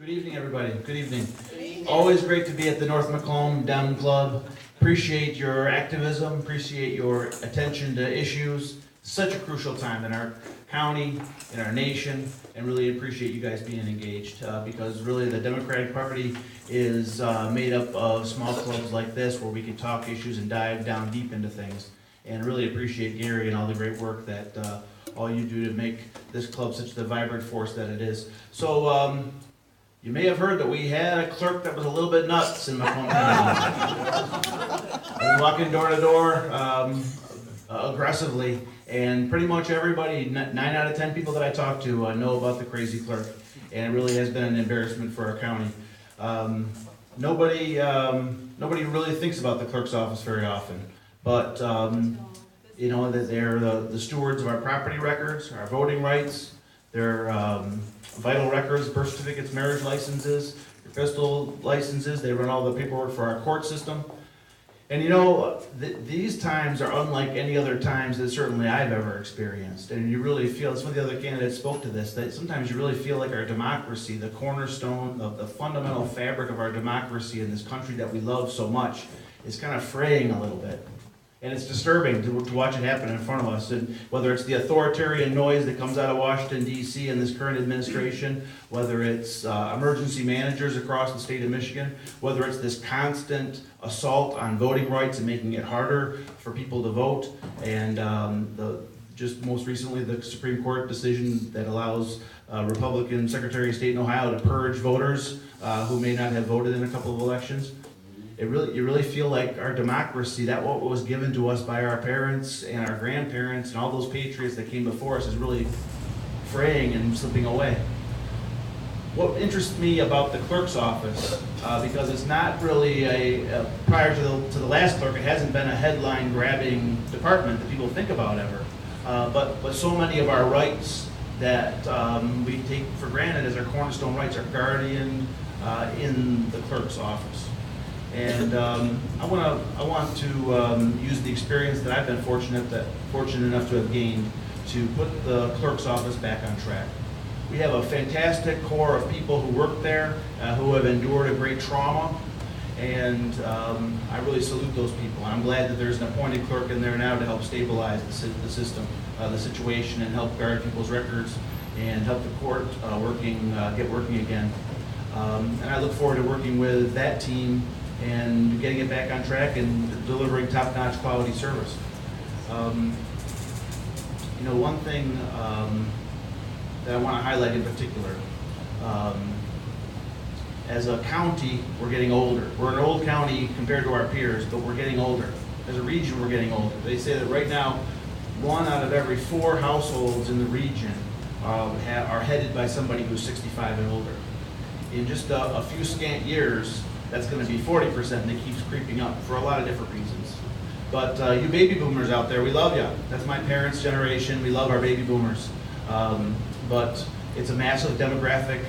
Good evening, everybody. Good evening. Always great to be at the North Macomb Dem Club. Appreciate your activism, appreciate your attention to issues. Such a crucial time in our county, in our nation, and really appreciate you guys being engaged because really the Democratic Party is made up of small clubs like this where we can talk issues and dive down deep into things. And really appreciate Gary and all the great work that all you do to make this club such the vibrant force that it is. So you may have heard that we had a clerk that was a little bit nuts in Macomb County. Walking door to door aggressively, and pretty much everybody, 9 out of 10 people that I talk to know about the crazy clerk, and it really has been an embarrassment for our county. Nobody really thinks about the clerk's office very often, but you know that they're the stewards of our property records, our voting rights, their vital records, birth certificates, marriage licenses, pistol licenses. They run all the paperwork for our court system. And you know, these times are unlike any other times that certainly I've ever experienced. And you really feel, some of the other candidates spoke to this, that sometimes you really feel like our democracy, the cornerstone of the fundamental fabric of our democracy in this country that we love so much, is kind of fraying a little bit. And it's disturbing to watch it happen in front of us. And whether it's the authoritarian noise that comes out of Washington, D.C. in this current administration, whether it's emergency managers across the state of Michigan, whether it's this constant assault on voting rights and making it harder for people to vote, and just most recently the Supreme Court decision that allows Republican Secretary of State in Ohio to purge voters who may not have voted in a couple of elections. You really feel like our democracy, that what was given to us by our parents and our grandparents and all those patriots that came before us, is really fraying and slipping away. What interests me about the clerk's office, because it's not really prior to the last clerk, it hasn't been a headline-grabbing department that people think about ever. But so many of our rights that we take for granted as our cornerstone rights are guardianed in the clerk's office. And I want to use the experience that I've been fortunate enough to have gained to put the clerk's office back on track. We have a fantastic core of people who work there, who have endured a great trauma, and I really salute those people. I'm glad that there's an appointed clerk in there now to help stabilize the system, the situation, and help guard people's records and help the court get working again. And I look forward to working with that team and getting it back on track and delivering top-notch quality service. You know, one thing that I want to highlight in particular, as a county, we're getting older. We're an old county compared to our peers, but we're getting older. As a region, we're getting older. They say that right now, 1 out of every 4 households in the region are headed by somebody who's 65 and older. In just a few scant years, that's going to be 40%, and it keeps creeping up for a lot of different reasons. But you baby boomers out there, we love you. That's my parents' generation. We love our baby boomers. But it's a massive demographic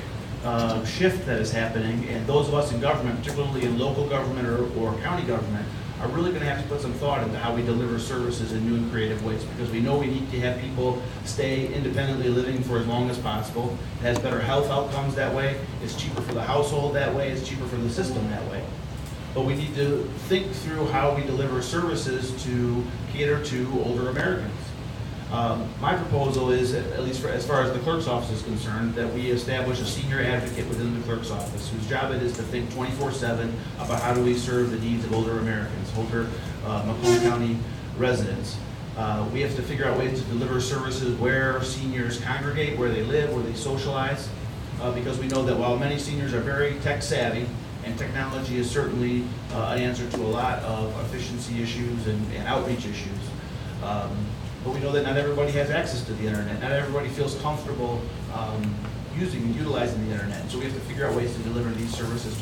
shift that is happening, and those of us in government, particularly in local government or county government, are really going to have to put some thought into how we deliver services in new and creative ways, because we know we need to have people stay independently living for as long as possible. It has better health outcomes that way. It's cheaper for the household that way. It's cheaper for the system that way. But we need to think through how we deliver services to cater to older Americans. My proposal is, at least as far as the clerk's office is concerned, that we establish a senior advocate within the clerk's office whose job it is to think 24/7 about how do we serve the needs of older Americans, older Macomb County residents. We have to figure out ways to deliver services where seniors congregate, where they live, where they socialize, because we know that while many seniors are very tech savvy, and technology is certainly an answer to a lot of efficiency issues and outreach issues, but we know that not everybody has access to the internet. Not everybody feels comfortable using and utilizing the internet. So we have to figure out ways to deliver these services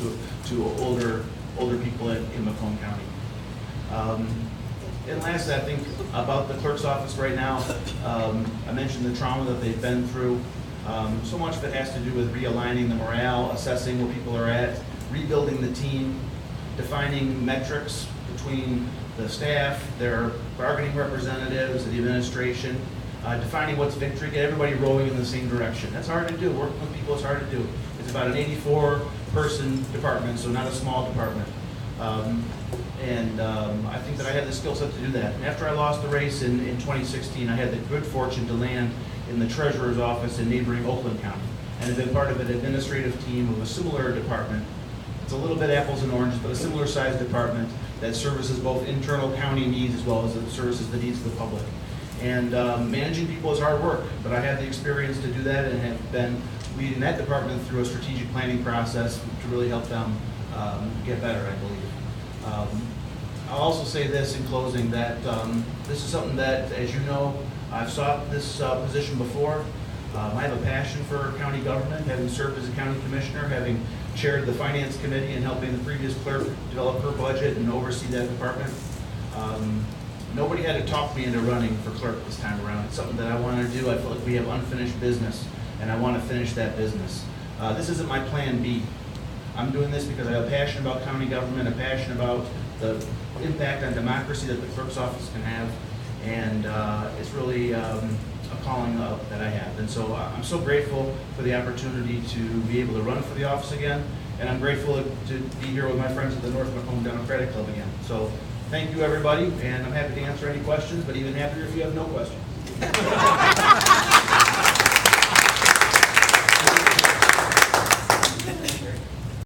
to older people in Macomb County. And lastly, I think about the clerk's office right now, I mentioned the trauma that they've been through. So much of it has to do with realigning the morale, assessing where people are at, rebuilding the team, defining metrics between the staff, their bargaining representatives, the administration, defining what's victory, get everybody rowing in the same direction. That's hard to do. Working with people is hard to do. It's about an 84-person department, so not a small department. I think that I had the skill set to do that. And after I lost the race in 2016, I had the good fortune to land in the treasurer's office in neighboring Oakland County, and have been part of an administrative team of a similar department. It's a little bit apples and oranges, but a similar sized department that services both internal county needs as well as it services the needs of the public. And managing people is hard work, but I had the experience to do that and have been leading that department through a strategic planning process to really help them get better, I believe. I'll also say this in closing, that this is something that, as you know, I've sought this position before. I have a passion for county government, having served as a county commissioner, having chaired the finance committee and helping the previous clerk develop her budget and oversee that department. Nobody had to talk me into running for clerk this time around. It's something that I want to do. I feel like we have unfinished business, and I want to finish that business. This isn't my plan B. I'm doing this because I have a passion about county government, a passion about the impact on democracy that the clerk's office can have, and it's really a calling that I have. And so I'm so grateful for the opportunity to be able to run for the office again, and I'm grateful to be here with my friends at the North Macomb Democratic Club again. So thank you, everybody, and I'm happy to answer any questions, but even happier if you have no questions.